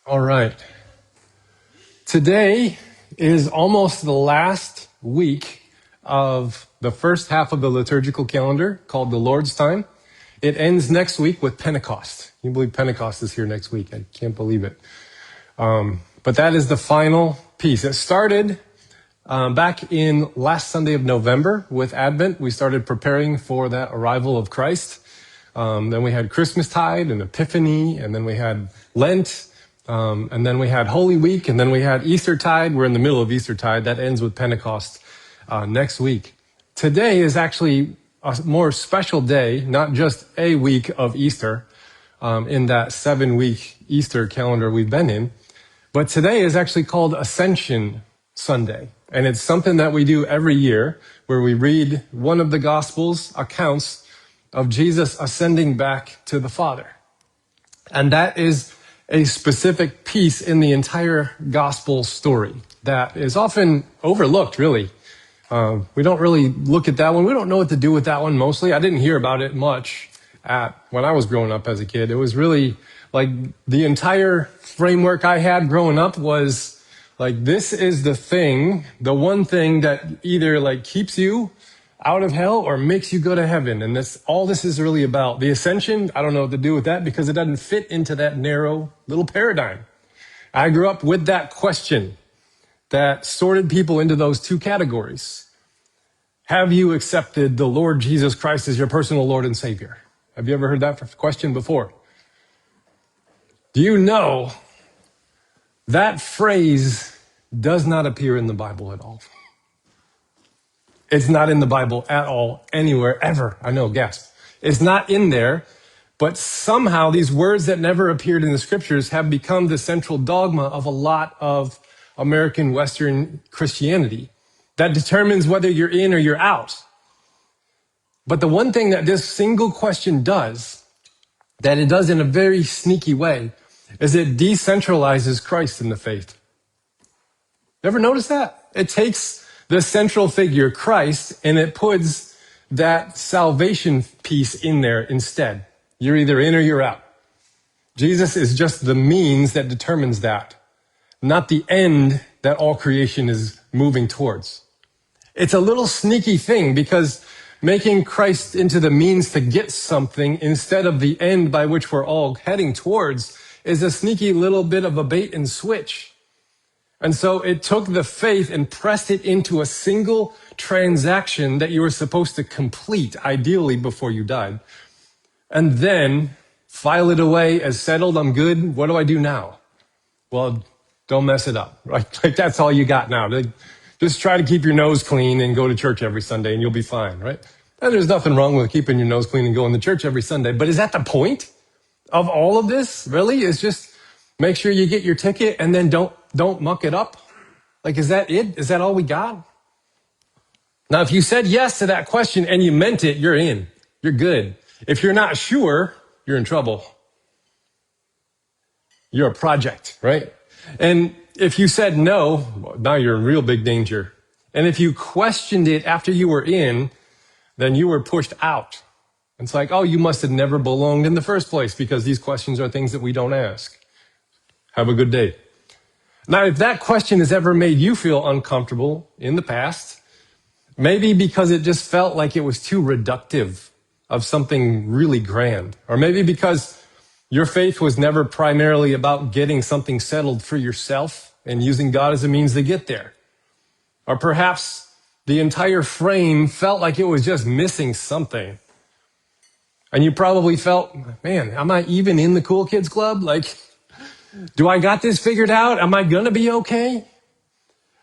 All right. Today is almost the last week of the first half of the liturgical calendar called the Lord's Time. It ends next week with Pentecost. Can you believe Pentecost is here next week? I can't believe it. But that is the final piece. It started back in last Sunday of November with Advent. We started preparing for that arrival of Christ. Then we had Christmastide and Epiphany, and then we had Lent, and then we had Holy Week, and then we had Eastertide. We're in the middle of Eastertide. That ends with Pentecost next week. Today is actually a more special day, not just a week of Easter in that 7-week Easter calendar we've been in, but today is actually called Ascension Sunday. And it's something that we do every year where we read one of the Gospels accounts of Jesus ascending back to the Father. And that is a specific piece in the entire Gospel story that is often overlooked, really. We don't really look at that one. We don't know what to do with that one mostly. I didn't hear about it much when I was growing up as a kid. It was really like the entire framework I had growing up was like, this is the one thing that either like keeps you out of hell or makes you go to heaven. And all this is really about. The ascension, I don't know what to do with that because it doesn't fit into that narrow little paradigm. I grew up with that question that sorted people into those two categories. Have you accepted the Lord Jesus Christ as your personal Lord and Savior? Have you ever heard that question before? Do you know that phrase does not appear in the Bible at all? It's not in the Bible at all, anywhere, ever. I know, gasp. It's not in there, but somehow these words that never appeared in the scriptures have become the central dogma of a lot of American Western Christianity that determines whether you're in or you're out. But the one thing that this single question does, that it does in a very sneaky way, is it decentralizes Christ in the faith. You ever notice that? It takes the central figure, Christ, and it puts that salvation piece in there instead. You're either in or you're out. Jesus is just the means that determines that, not the end that all creation is moving towards. It's a little sneaky thing because making Christ into the means to get something instead of the end by which we're all heading towards is a sneaky little bit of a bait and switch. And so it took the faith and pressed it into a single transaction that you were supposed to complete, ideally before you died. And then file it away as settled, I'm good, what do I do now? Well, don't mess it up, right? Like that's all you got now. Just try to keep your nose clean and go to church every Sunday and you'll be fine, right? And there's nothing wrong with keeping your nose clean and going to church every Sunday, but is that the point of all of this, really? Is just make sure you get your ticket and then don't muck it up? Like, is that it? Is that all we got? Now, if you said yes to that question and you meant it, you're in. You're good. If you're not sure, you're in trouble. You're a project, right? And if you said no, now you're in real big danger. And if you questioned it after you were in, then you were pushed out. It's like, oh, you must have never belonged in the first place because these questions are things that we don't ask. Have a good day. Now, if that question has ever made you feel uncomfortable in the past, maybe because it just felt like it was too reductive of something really grand, or maybe because your faith was never primarily about getting something settled for yourself and using God as a means to get there. Or perhaps the entire frame felt like it was just missing something. And you probably felt, man, am I even in the cool kids club? Like, do I got this figured out? Am I going to be okay?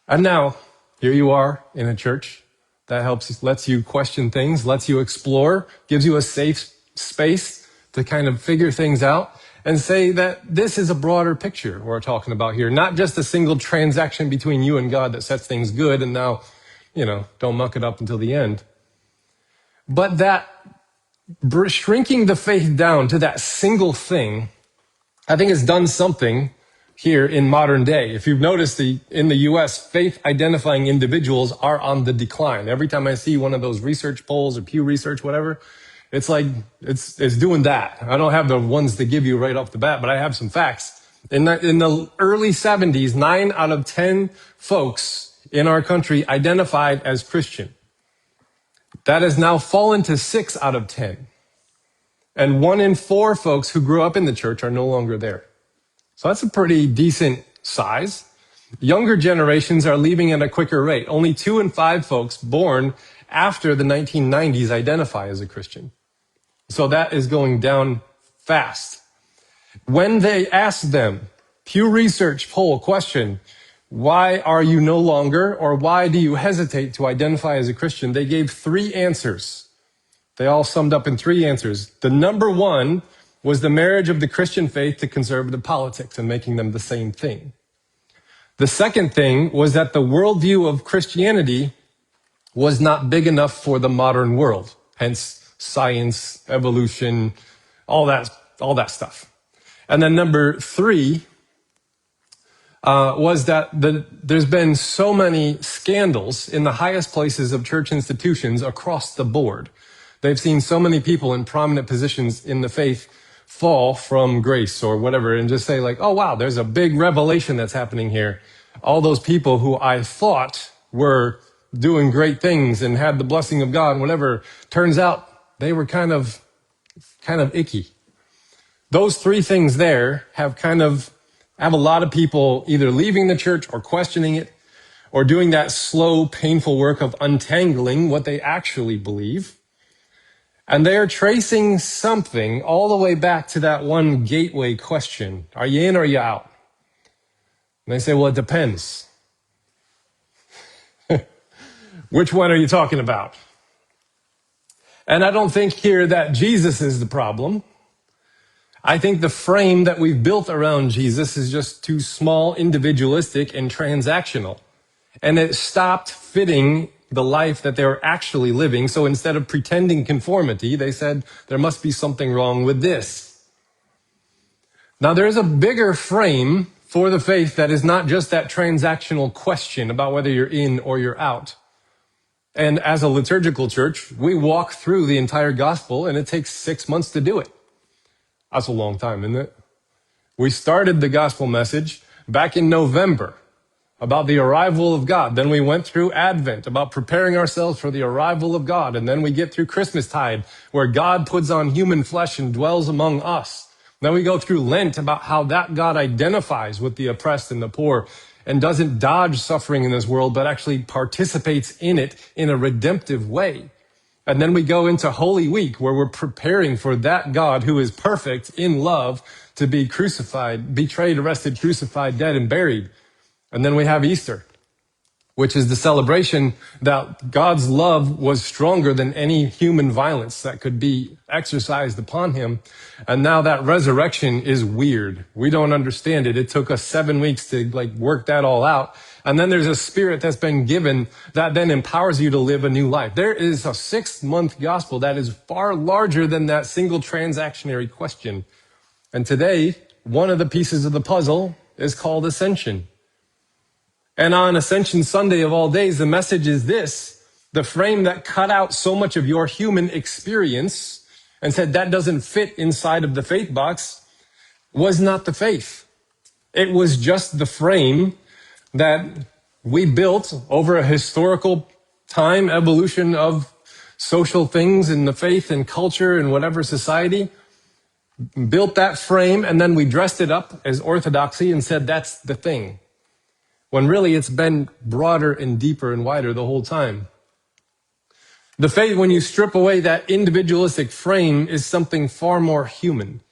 And now, here you are in a church that lets you question things, lets you explore, gives you a safe space to kind of figure things out and say that this is a broader picture we're talking about here, not just a single transaction between you and God that sets things good and now, don't muck it up until the end. But that shrinking the faith down to that single thing, I think has done something here in modern day. If you've noticed, in the U.S., faith-identifying individuals are on the decline. Every time I see one of those research polls or Pew Research, whatever, it's like it's doing that. I don't have the ones to give you right off the bat, but I have some facts. In the early 70s, 9 out of 10 folks in our country identified as Christian. That has now fallen to 6 out of 10. And 1 in 4 folks who grew up in the church are no longer there. So that's a pretty decent size. Younger generations are leaving at a quicker rate. Only 2 in 5 folks born after the 1990s identify as a Christian. So that is going down fast. When they asked them, Pew Research poll question, why are you no longer, or why do you hesitate to identify as a Christian? They gave 3 answers. They all summed up in 3 answers. The number 1 was the marriage of the Christian faith to conservative politics and making them the same thing. The second thing was that the worldview of Christianity was not big enough for the modern world, hence science, evolution, all that stuff. And then number 3 was that there's been so many scandals in the highest places of church institutions across the board. They've seen so many people in prominent positions in the faith fall from grace or whatever and just say like, oh wow, there's a big revelation that's happening here. All those people who I thought were doing great things and had the blessing of God and whatever, turns out they were kind of icky. Those 3 things there have a lot of people either leaving the church or questioning it or doing that slow, painful work of untangling what they actually believe. And they're tracing something all the way back to that one gateway question. Are you in or are you out? And they say, well, it depends. Which one are you talking about? And I don't think here that Jesus is the problem. I think the frame that we've built around Jesus is just too small, individualistic, and transactional. And it stopped fitting the life that they were actually living. So instead of pretending conformity, they said, there must be something wrong with this. Now, there's a bigger frame for the faith that is not just that transactional question about whether you're in or you're out. And as a liturgical church, we walk through the entire gospel, and it takes 6 months to do it. That's a long time, isn't it? We started the gospel message back in November about the arrival of God. Then we went through Advent about preparing ourselves for the arrival of God. And then we get through Christmastide where God puts on human flesh and dwells among us. Then we go through Lent about how that God identifies with the oppressed and the poor and doesn't dodge suffering in this world, but actually participates in it in a redemptive way. And then we go into Holy Week where we're preparing for that God who is perfect in love to be crucified, betrayed, arrested, crucified, dead, and buried. And then we have Easter, which is the celebration that God's love was stronger than any human violence that could be exercised upon him. And now that resurrection is weird. We don't understand it. It took us 7 weeks to work that all out. And then there's a spirit that's been given that then empowers you to live a new life. There is a 6-month gospel that is far larger than that single transactionary question. And today, one of the pieces of the puzzle is called Ascension. And on Ascension Sunday of all days, the message is this: the frame that cut out so much of your human experience and said that doesn't fit inside of the faith box was not the faith. It was just the frame that we built over a historical time, evolution of social things in the faith and culture and whatever society, built that frame, and then we dressed it up as orthodoxy and said that's the thing. When really it's been broader and deeper and wider the whole time. The faith, when you strip away that individualistic frame, is something far more human,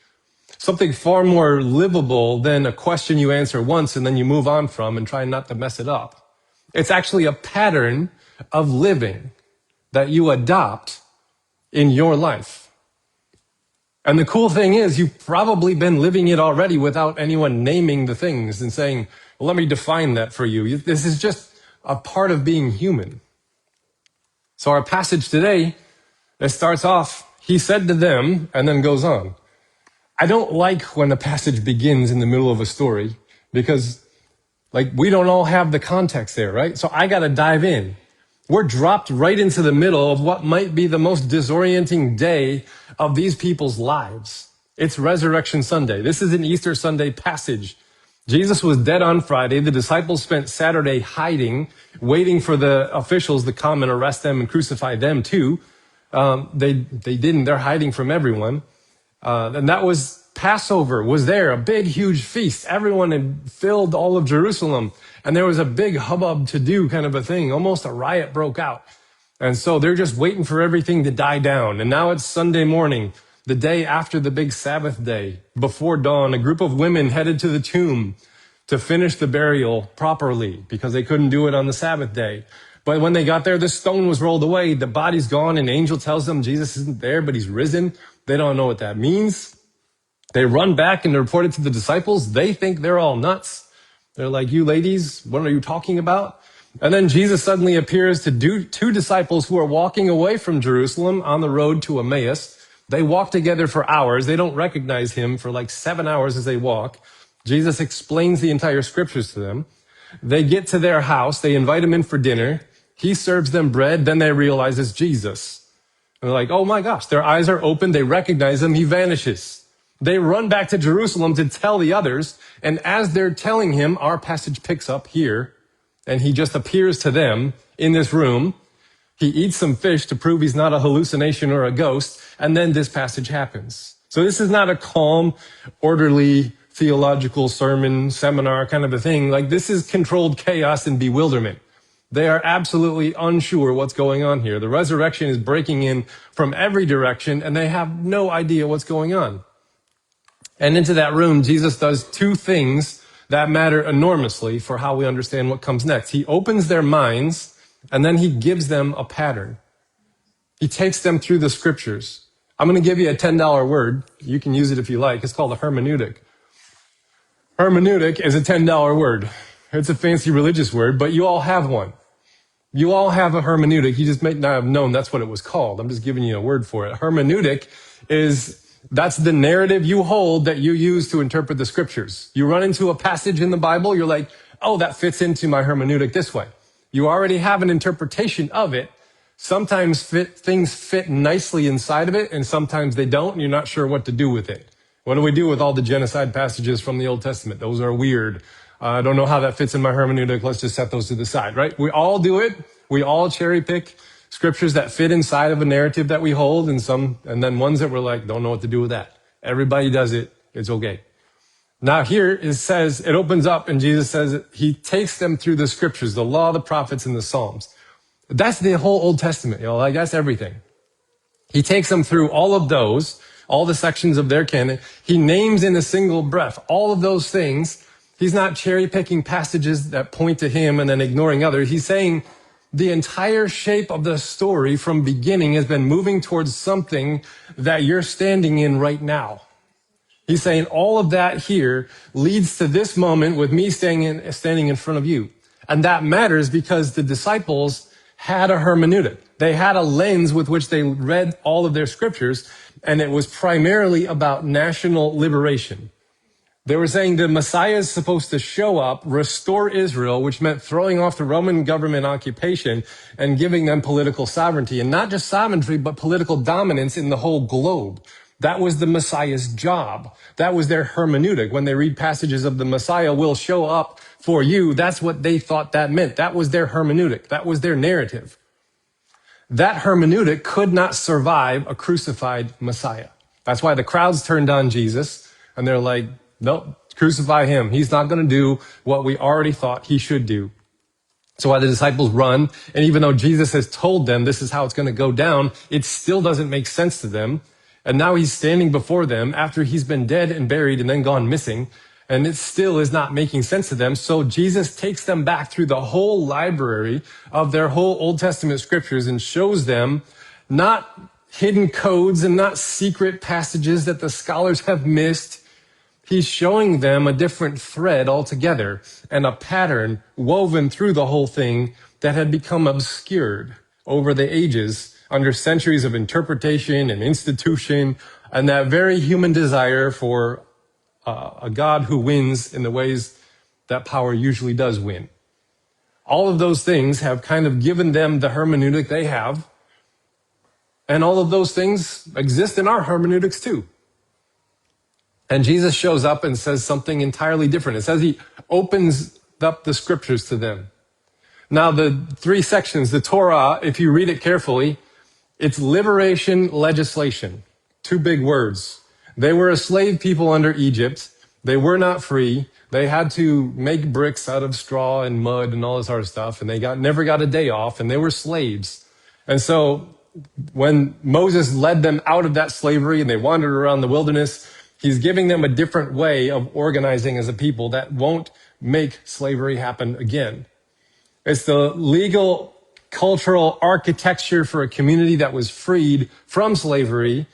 something far more livable than a question you answer once and then you move on from and try not to mess it up. It's actually a pattern of living that you adopt in your life. And the cool thing is, you've probably been living it already without anyone naming the things and saying, well, let me define that for you. This is just a part of being human. So our passage today, it starts off, he said to them, and then goes on. I don't like when a passage begins in the middle of a story because, we don't all have the context there, right? So I got to dive in. We're dropped right into the middle of what might be the most disorienting day of these people's lives. It's Resurrection Sunday. This is an Easter Sunday passage. Jesus was dead on Friday. The disciples spent Saturday hiding, waiting for the officials to come and arrest them and crucify them too. They didn't. They're hiding from everyone. And that was Passover was there, a big, huge feast. Everyone had filled all of Jerusalem. And there was a big hubbub to do kind of a thing. Almost a riot broke out. And so they're just waiting for everything to die down. And now it's Sunday morning, the day after the big Sabbath day. Before dawn, a group of women headed to the tomb to finish the burial properly because they couldn't do it on the Sabbath day. But when they got there, the stone was rolled away. The body's gone. An angel tells them Jesus isn't there, but he's risen. They don't know what that means. They run back and report it to the disciples. They think they're all nuts. They're like, you ladies, what are you talking about? And then Jesus suddenly appears to two disciples who are walking away from Jerusalem on the road to Emmaus. They walk together for hours. They don't recognize him for like 7 hours as they walk. Jesus explains the entire scriptures to them. They get to their house. They invite him in for dinner. He serves them bread. Then they realize it's Jesus. And they're like, oh my gosh, their eyes are open. They recognize him. He vanishes. They run back to Jerusalem to tell the others. And as they're telling him, our passage picks up here. And he just appears to them in this room. He eats some fish to prove he's not a hallucination or a ghost. And then this passage happens. So this is not a calm, orderly, theological sermon, seminar kind of a thing. Like this is controlled chaos and bewilderment. They are absolutely unsure what's going on here. The resurrection is breaking in from every direction and they have no idea what's going on. And into that room, Jesus does two things that matter enormously for how we understand what comes next. He opens their minds and then he gives them a pattern. He takes them through the scriptures. I'm going to give you a $10 word. You can use it if you like. It's called a hermeneutic. Hermeneutic is a $10 word. It's a fancy religious word, but you all have one. You all have a hermeneutic. You just may not have known that's what it was called. I'm just giving you a word for it. Hermeneutic that's the narrative you hold that you use to interpret the scriptures. You run into a passage in the Bible, you're like, oh, that fits into my hermeneutic this way. You already have an interpretation of it. Sometimes things fit nicely inside of it, and sometimes they don't, and you're not sure what to do with it. What do we do with all the genocide passages from the Old Testament? Those are weird. I don't know how that fits in my hermeneutic. Let's just set those to the side, right? We all do it. We all cherry pick scriptures that fit inside of a narrative that we hold, and then ones that we're like, don't know what to do with that. Everybody does it. It's okay. Now here it says, it opens up and Jesus says he takes them through the scriptures, the law, the prophets, and the Psalms. That's the whole Old Testament, like that's everything. He takes them through all of those, all the sections of their canon. He names in a single breath all of those things. He's not cherry picking passages that point to him and then ignoring others. He's saying, the entire shape of the story from beginning has been moving towards something that you're standing in right now. He's saying all of that here leads to this moment with me standing in front of you. And that matters because the disciples had a hermeneutic. They had a lens with which they read all of their scriptures, and it was primarily about national liberation. They were saying the Messiah is supposed to show up, restore Israel, which meant throwing off the Roman government occupation and giving them political sovereignty. And not just sovereignty, but political dominance in the whole globe. That was the Messiah's job. That was their hermeneutic. When they read passages of the Messiah will show up for you, that's what they thought that meant. That was their hermeneutic. That was their narrative. That hermeneutic could not survive a crucified Messiah. That's why the crowds turned on Jesus, and they're like, nope, crucify him. He's not going to do what we already thought he should do. So while the disciples run, and even though Jesus has told them this is how it's going to go down, it still doesn't make sense to them. And now he's standing before them after he's been dead and buried and then gone missing. And it still is not making sense to them. So Jesus takes them back through the whole library of their whole Old Testament scriptures and shows them not hidden codes and not secret passages that the scholars have missed. He's showing them a different thread altogether and a pattern woven through the whole thing that had become obscured over the ages under centuries of interpretation and institution and that very human desire for a God who wins in the ways that power usually does win. All of those things have kind of given them the hermeneutic they have, and all of those things exist in our hermeneutics too. And Jesus shows up and says something entirely different. It says he opens up the scriptures to them. Now, the three sections, the Torah, if you read it carefully, it's liberation legislation. Two big words. They were a slave people under Egypt. They were not free. They had to make bricks out of straw and mud and all this sort of stuff. And they never got a day off, and they were slaves. And so when Moses led them out of that slavery and they wandered around the wilderness, he's giving them a different way of organizing as a people that won't make slavery happen again. It's the legal, cultural architecture for a community that was freed from slavery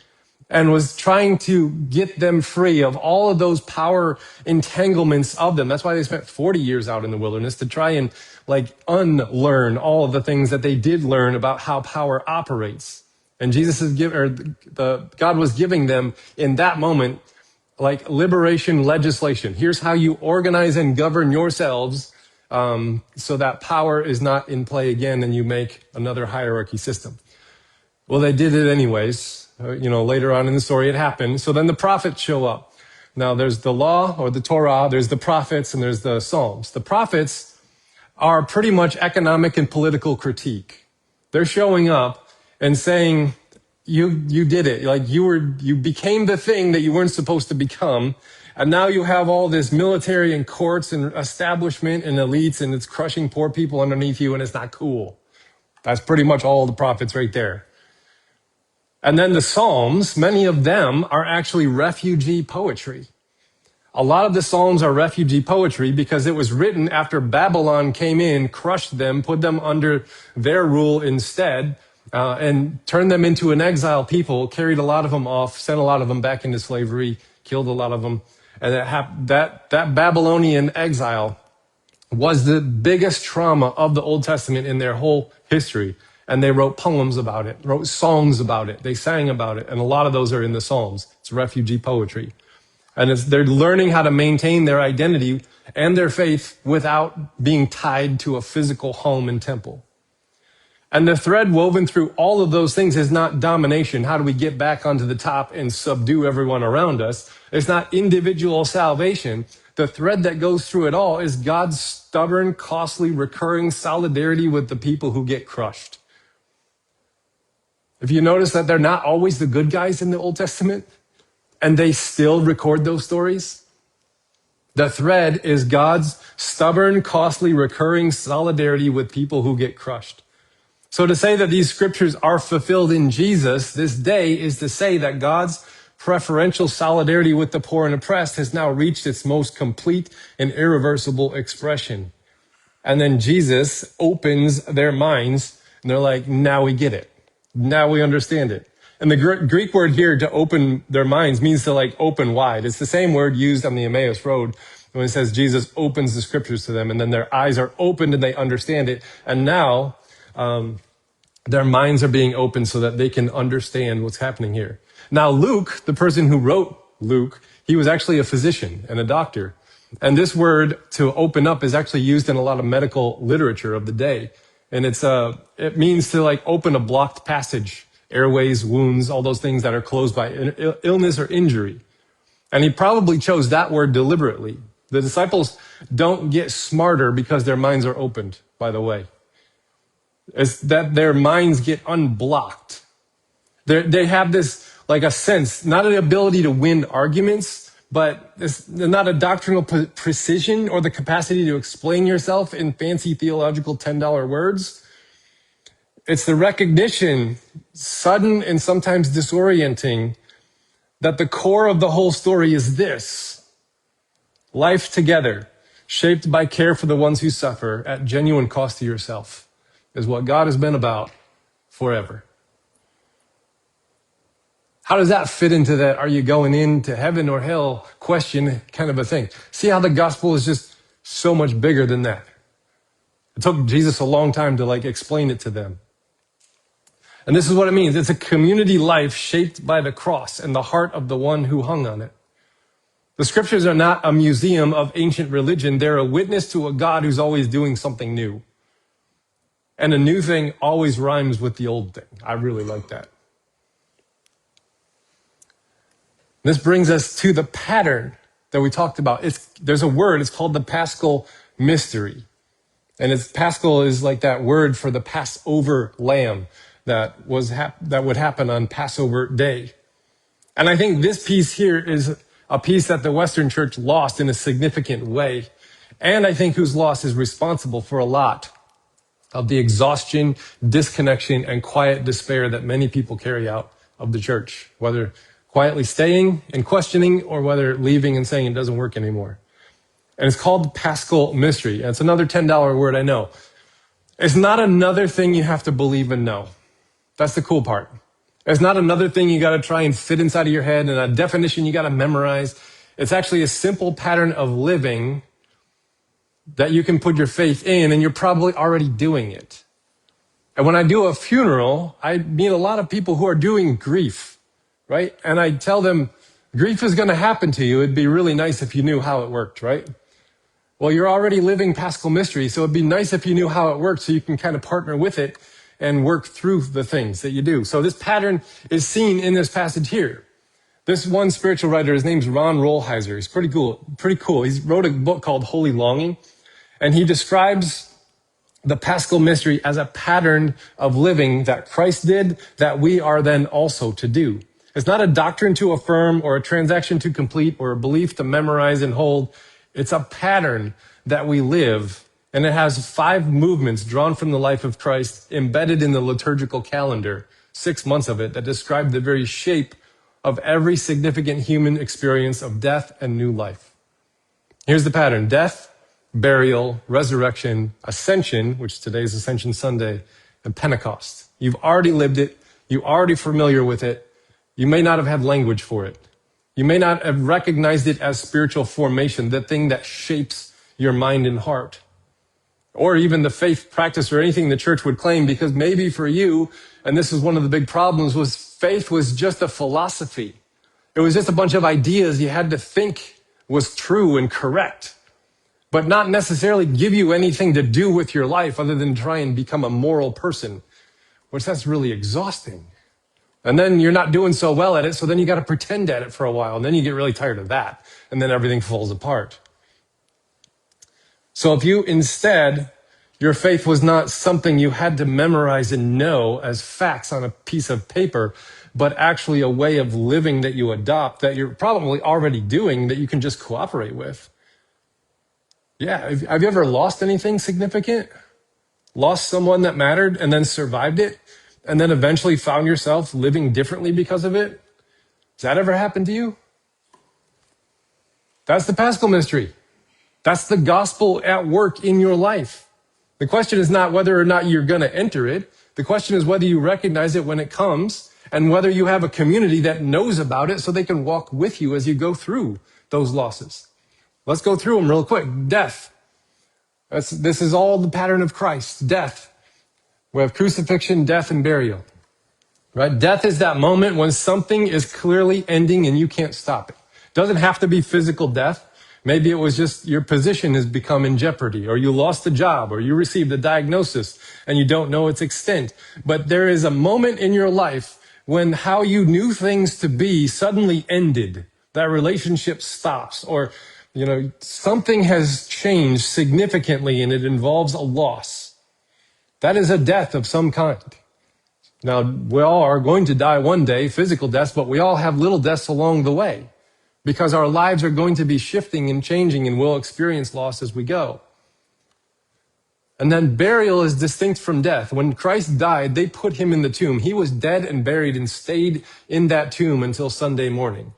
and was trying to get them free of all of those power entanglements of them. That's why they spent 40 years out in the wilderness, to try and unlearn all of the things that they did learn about how power operates. And God was giving them in that moment, liberation legislation. Here's how you organize and govern yourselves, so that power is not in play again and you make another hierarchy system. Well, they did it anyways. Later on in the story it happened. So then the prophets show up. Now there's the law, or the Torah, there's the prophets, and there's the Psalms. The prophets are pretty much economic and political critique. They're showing up and saying, you did it. You became the thing that you weren't supposed to become. And now you have all this military and courts and establishment and elites, and it's crushing poor people underneath you, and it's not cool. That's pretty much all the prophets right there. And then the Psalms, many of them are actually refugee poetry. A lot of the Psalms are refugee poetry because it was written after Babylon came in, crushed them, put them under their rule instead, and turned them into an exile people, carried a lot of them off, sent a lot of them back into slavery, killed a lot of them. And that Babylonian exile was the biggest trauma of the Old Testament in their whole history. And they wrote poems about it, wrote songs about it, they sang about it, and a lot of those are in the Psalms. It's refugee poetry. And they're learning how to maintain their identity and their faith without being tied to a physical home and temple. And the thread woven through all of those things is not domination. How do we get back onto the top and subdue everyone around us? It's not individual salvation. The thread that goes through it all is God's stubborn, costly, recurring solidarity with the people who get crushed. If you notice that they're not always the good guys in the Old Testament, and they still record those stories, the thread is God's stubborn, costly, recurring solidarity with people who get crushed. So to say that these scriptures are fulfilled in Jesus this day is to say that God's preferential solidarity with the poor and oppressed has now reached its most complete and irreversible expression. And then Jesus opens their minds, and they're like, now we get it. Now we understand it. And the Greek word here, to open their minds, means to open wide. It's the same word used on the Emmaus Road when it says Jesus opens the scriptures to them, and then their eyes are opened and they understand it. And now their minds are being opened so that they can understand what's happening here. Now Luke, the person who wrote Luke, he was actually a physician and a doctor. And this word, to open up, is actually used in a lot of medical literature of the day. And it means to open a blocked passage, airways, wounds, all those things that are closed by illness or injury. And he probably chose that word deliberately. The disciples don't get smarter because their minds are opened, by the way. It's that their minds get unblocked. They have this, a sense, not an ability to win arguments, but it's not a doctrinal precision or the capacity to explain yourself in fancy theological $10 words. It's the recognition, sudden and sometimes disorienting, that the core of the whole story is this: life together, shaped by care for the ones who suffer at genuine cost to yourself, is what God has been about forever. How does that fit into that are you going into heaven or hell question kind of a thing? See how the gospel is just so much bigger than that. It took Jesus a long time to explain it to them. And this is what it means. It's a community life shaped by the cross and the heart of the one who hung on it. The scriptures are not a museum of ancient religion. They're a witness to a God who's always doing something new. And a new thing always rhymes with the old thing. I really like that. This brings us to the pattern that we talked about. There's a word, it's called the Paschal mystery. And Paschal is like that word for the Passover lamb that would happen on Passover day. And I think this piece here is a piece that the Western Church lost in a significant way. And I think whose loss is responsible for a lot of the exhaustion, disconnection, and quiet despair that many people carry out of the church, whether quietly staying and questioning or whether leaving and saying it doesn't work anymore. And it's called the Paschal mystery. And it's another $10 word, I know. It's not another thing you have to believe and know. That's the cool part. It's not another thing you got to try and fit inside of your head and a definition you got to memorize. It's actually a simple pattern of living that you can put your faith in, and you're probably already doing it. And when I do a funeral, I meet a lot of people who are doing grief, right? And I tell them, grief is going to happen to you. It'd be really nice if you knew how it worked, right? Well, you're already living Paschal mystery, so it'd be nice if you knew how it worked so you can kind of partner with it and work through the things that you do. So this pattern is seen in this passage here. This one spiritual writer, his name's Ron Rolheiser. He's pretty cool. He wrote a book called Holy Longing, and he describes the Paschal mystery as a pattern of living that Christ did that we are then also to do. It's not a doctrine to affirm or a transaction to complete or a belief to memorize and hold. It's a pattern that we live, and it has 5 movements drawn from the life of Christ embedded in the liturgical calendar, 6 months of it, that describe the very shape of every significant human experience of death and new life. Here's the pattern: death, burial, resurrection, ascension, which today is Ascension Sunday, and Pentecost. You've already lived it. You're already familiar with it. You may not have had language for it. You may not have recognized it as spiritual formation, the thing that shapes your mind and heart, or even the faith practice or anything the church would claim, because maybe for you, and this is one of the big problems, was faith was just a philosophy. It was just a bunch of ideas you had to think was true and correct, but not necessarily give you anything to do with your life other than try and become a moral person, which that's really exhausting. And then you're not doing so well at it, so then you got to pretend at it for a while, and then you get really tired of that, and then everything falls apart. So if you instead, your faith was not something you had to memorize and know as facts on a piece of paper, but actually a way of living that you adopt, that you're probably already doing, that you can just cooperate with. Yeah, have you ever lost anything significant? Lost someone that mattered and then survived it? And then eventually found yourself living differently because of it? Does that ever happen to you? That's the Paschal mystery. That's the gospel at work in your life. The question is not whether or not you're going to enter it. The question is whether you recognize it when it comes, and whether you have a community that knows about it so they can walk with you as you go through those losses. Let's go through them real quick. Death. This is all the pattern of Christ. Death. We have crucifixion, death, and burial. Right? Death is that moment when something is clearly ending and you can't stop it. It doesn't have to be physical death. Maybe it was just your position has become in jeopardy, or you lost a job, or you received a diagnosis and you don't know its extent. But there is a moment in your life when how you knew things to be suddenly ended. That relationship stops, or something has changed significantly and it involves a loss. That is a death of some kind. Now, we all are going to die one day, physical deaths, but we all have little deaths along the way because our lives are going to be shifting and changing, and we'll experience loss as we go. And then burial is distinct from death. When Christ died, they put him in the tomb. He was dead and buried and stayed in that tomb until Sunday morning.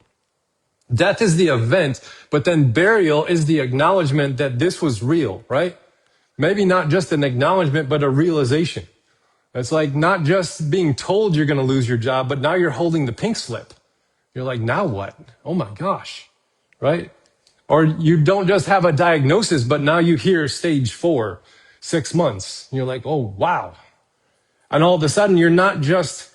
Death is the event, but then burial is the acknowledgement that this was real, right? Maybe not just an acknowledgement, but a realization. It's like not just being told you're going to lose your job, but now you're holding the pink slip. You're like, now what? Oh my gosh, right? Or you don't just have a diagnosis, but now you hear stage 4, 6 months. You're like, oh, wow. And all of a sudden, you're not just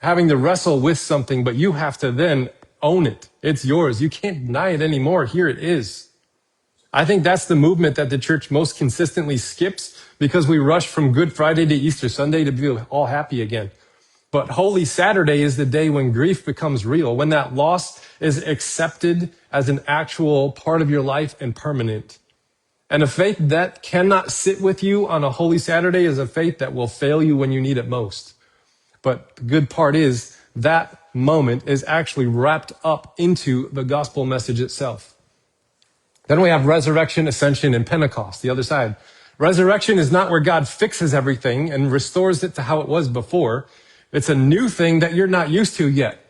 having to wrestle with something, but you have to then own it. It's yours. You can't deny it anymore. Here it is. I think that's the movement that the church most consistently skips, because we rush from Good Friday to Easter Sunday to be all happy again. But Holy Saturday is the day when grief becomes real, when that loss is accepted as an actual part of your life and permanent. And a faith that cannot sit with you on a Holy Saturday is a faith that will fail you when you need it most. But the good part is that moment is actually wrapped up into the gospel message itself. Then we have resurrection, ascension, and Pentecost, the other side. Resurrection is not where God fixes everything and restores it to how it was before. It's a new thing that you're not used to yet,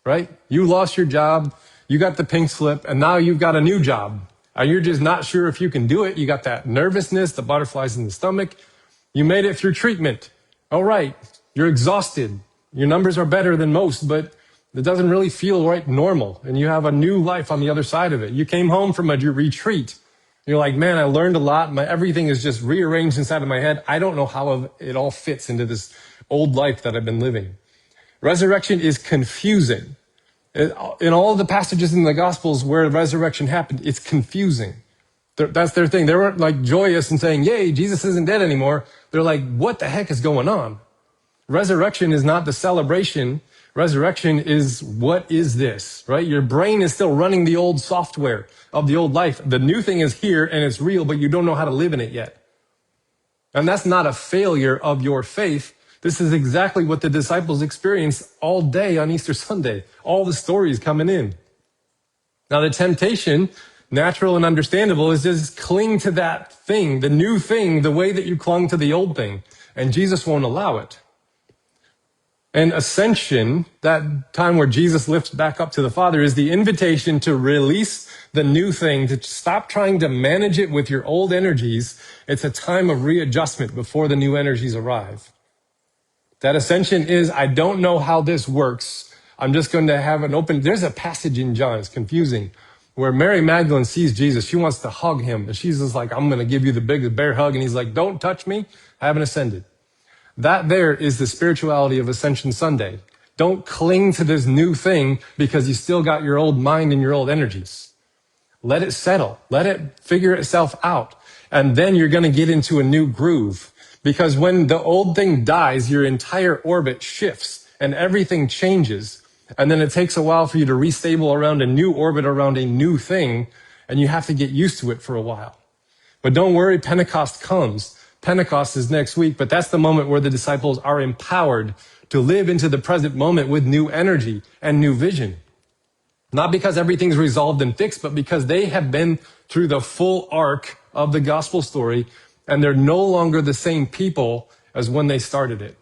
right? You lost your job, you got the pink slip, and now you've got a new job. And you're just not sure if you can do it. You got that nervousness, the butterflies in the stomach. You made it through treatment. All right, you're exhausted. Your numbers are better than most, but it doesn't really feel right normal. And you have a new life on the other side of it. You came home from a retreat. You're like, man, I learned a lot. Everything is just rearranged inside of my head. I don't know how it all fits into this old life that I've been living. Resurrection is confusing. In all the passages in the Gospels where resurrection happened, it's confusing. That's their thing. They weren't like joyous and saying, yay, Jesus isn't dead anymore. They're like, what the heck is going on? Resurrection is not the celebration. Resurrection is, what is this, right? Your brain is still running the old software of the old life. The new thing is here and it's real, but you don't know how to live in it yet. And that's not a failure of your faith. This is exactly what the disciples experienced all day on Easter Sunday. All the stories coming in. Now the temptation, natural and understandable, is just cling to that thing, the new thing, the way that you clung to the old thing. And Jesus won't allow it. And ascension, that time where Jesus lifts back up to the Father, is the invitation to release the new thing, to stop trying to manage it with your old energies. It's a time of readjustment before the new energies arrive. That ascension is, I don't know how this works. I'm just going to have an open... There's a passage in John, it's confusing, where Mary Magdalene sees Jesus. She wants to hug him. And she's just like, I'm going to give you the big bear hug. And he's like, don't touch me. I haven't ascended. That there is the spirituality of Ascension Sunday. Don't cling to this new thing because you still got your old mind and your old energies. Let it settle. Let it figure itself out. And then you're going to get into a new groove. Because when the old thing dies, your entire orbit shifts and everything changes. And then it takes a while for you to restable around a new orbit, around a new thing. And you have to get used to it for a while. But don't worry, Pentecost comes. Pentecost is next week, but that's the moment where the disciples are empowered to live into the present moment with new energy and new vision. Not because everything's resolved and fixed, but because they have been through the full arc of the gospel story, and they're no longer the same people as when they started it.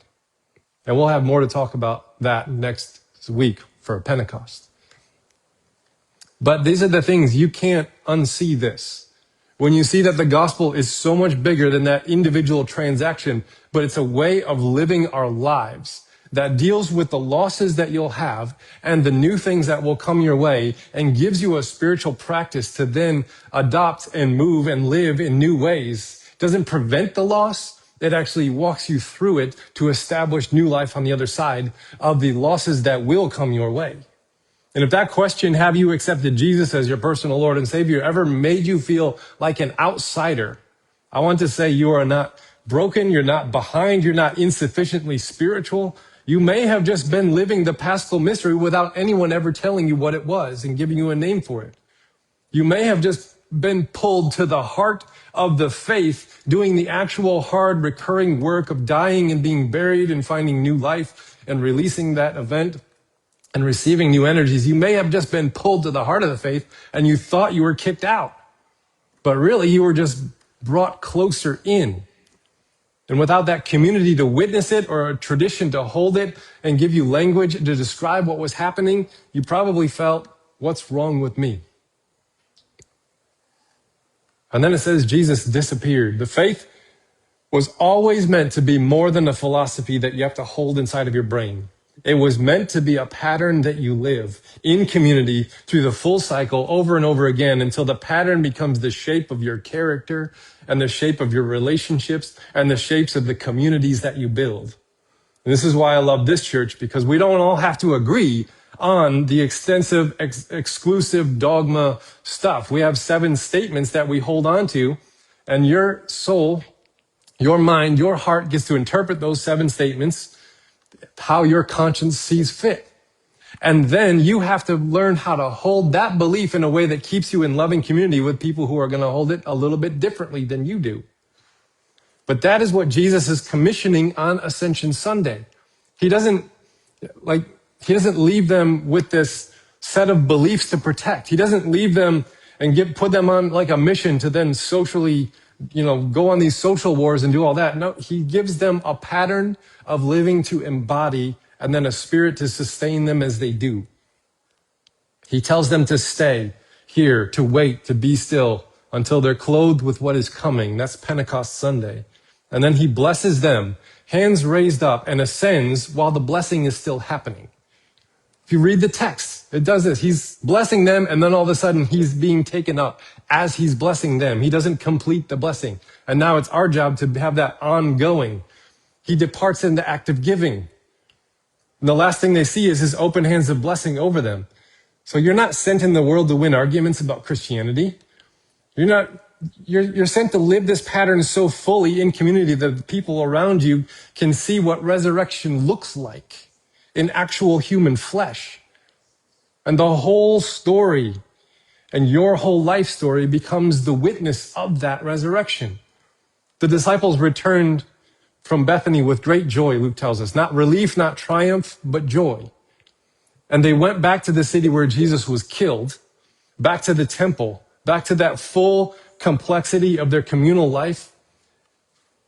And we'll have more to talk about that next week for Pentecost. But these are the things, you can't unsee this. When you see that the gospel is so much bigger than that individual transaction, but it's a way of living our lives that deals with the losses that you'll have and the new things that will come your way and gives you a spiritual practice to then adopt and move and live in new ways. It doesn't prevent the loss. It actually walks you through it to establish new life on the other side of the losses that will come your way. And if that question, have you accepted Jesus as your personal Lord and Savior, ever made you feel like an outsider, I want to say you are not broken, you're not behind, you're not insufficiently spiritual. You may have just been living the Paschal mystery without anyone ever telling you what it was and giving you a name for it. You may have just been pulled to the heart of the faith, doing the actual hard recurring work of dying and being buried and finding new life and releasing that event and receiving new energies. You may have just been pulled to the heart of the faith and you thought you were kicked out, but really you were just brought closer in. And without that community to witness it or a tradition to hold it and give you language to describe what was happening, you probably felt, what's wrong with me? And then it says Jesus disappeared. The faith was always meant to be more than a philosophy that you have to hold inside of your brain. It was meant to be a pattern that you live in community through the full cycle over and over again until the pattern becomes the shape of your character and the shape of your relationships and the shapes of the communities that you build. And this is why I love this church, because we don't all have to agree on the extensive, exclusive dogma stuff. We have 7 statements that we hold on to, and your soul, your mind, your heart gets to interpret those 7 statements. how your conscience sees fit. And then you have to learn how to hold that belief in a way that keeps you in loving community with people who are going to hold it a little bit differently than you do. But that is what Jesus is commissioning on Ascension Sunday. He doesn't leave them with this set of beliefs to protect. He doesn't leave them and put them on like a mission to then socially, go on these social wars and do all that. No, he gives them a pattern of living to embody and then a spirit to sustain them as they do. He tells them to stay here, to wait, to be still until they're clothed with what is coming. That's Pentecost Sunday. And then he blesses them, hands raised up, and ascends while the blessing is still happening. If you read the text, it does this. He's blessing them, and then all of a sudden he's being taken up as he's blessing them. He doesn't complete the blessing. And now it's our job to have that ongoing. He departs in the act of giving. And the last thing they see is his open hands of blessing over them. So you're not sent in the world to win arguments about Christianity. You're sent to live this pattern so fully in community that the people around you can see what resurrection looks like in actual human flesh. And the whole story and your whole life story becomes the witness of that resurrection. The disciples returned from Bethany with great joy, Luke tells us. Not relief, not triumph, but joy. And they went back to the city where Jesus was killed, back to the temple, back to that full complexity of their communal life.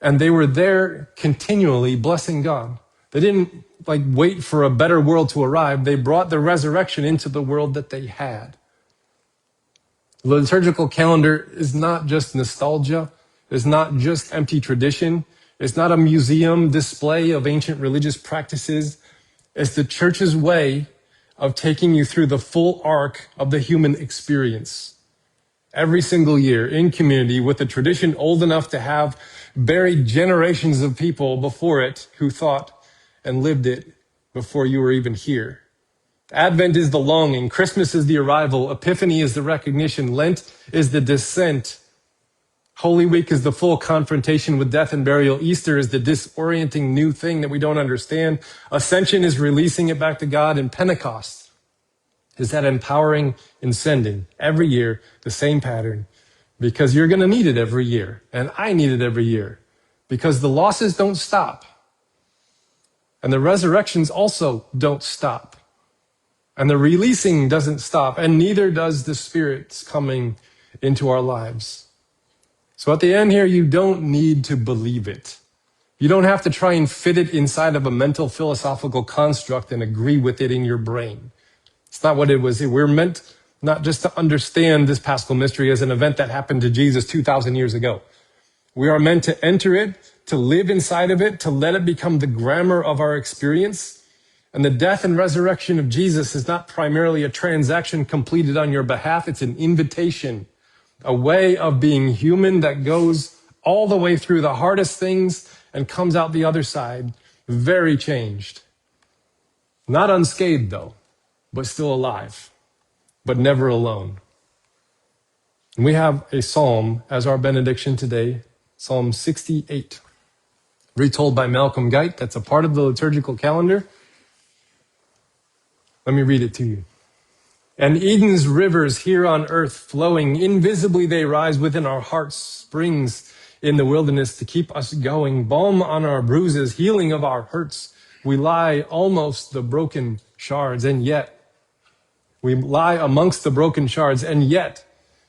And they were there continually blessing God. They didn't wait for a better world to arrive. They brought the resurrection into the world that they had. The liturgical calendar is not just nostalgia. It's not just empty tradition. It's not a museum display of ancient religious practices. It's the church's way of taking you through the full arc of the human experience. Every single year in community with a tradition old enough to have buried generations of people before it who thought and lived it before you were even here. Advent is the longing. Christmas is the arrival. Epiphany is the recognition. Lent is the descent. Holy Week is the full confrontation with death and burial. Easter is the disorienting new thing that we don't understand. Ascension is releasing it back to God. And Pentecost is that empowering and sending every year the same pattern, because you're going to need it every year. And I need it every year because the losses don't stop. And the resurrections also don't stop. And the releasing doesn't stop. And neither does the Spirit's coming into our lives. So at the end here, you don't need to believe it. You don't have to try and fit it inside of a mental philosophical construct and agree with it in your brain. It's not what it was. We're meant not just to understand this Paschal mystery as an event that happened to Jesus 2,000 years ago. We are meant to enter it, to live inside of it, to let it become the grammar of our experience. And the death and resurrection of Jesus is not primarily a transaction completed on your behalf. It's an invitation, a way of being human that goes all the way through the hardest things and comes out the other side very changed. Not unscathed, though, but still alive, but never alone. And we have a psalm as our benediction today, Psalm 68, retold by Malcolm Guite. That's a part of the liturgical calendar. Let me read it to you. And Eden's rivers here on earth flowing, invisibly they rise within our hearts, springs in the wilderness to keep us going, balm on our bruises, healing of our hurts. We lie almost the broken shards, and yet we lie amongst the broken shards, and yet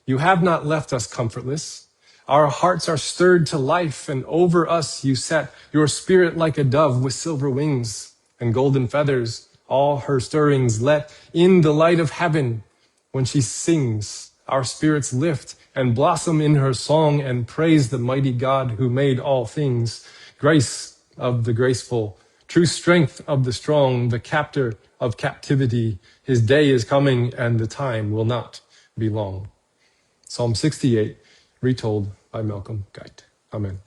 you have not left us comfortless. Our hearts are stirred to life, and over us you set your spirit like a dove with silver wings and golden feathers. All her stirrings let in the light of heaven. When she sings, our spirits lift and blossom in her song and praise the mighty God who made all things. Grace of the graceful, true strength of the strong, the captor of captivity. His day is coming and the time will not be long. Psalm 68, retold by Malcolm Guite. Amen.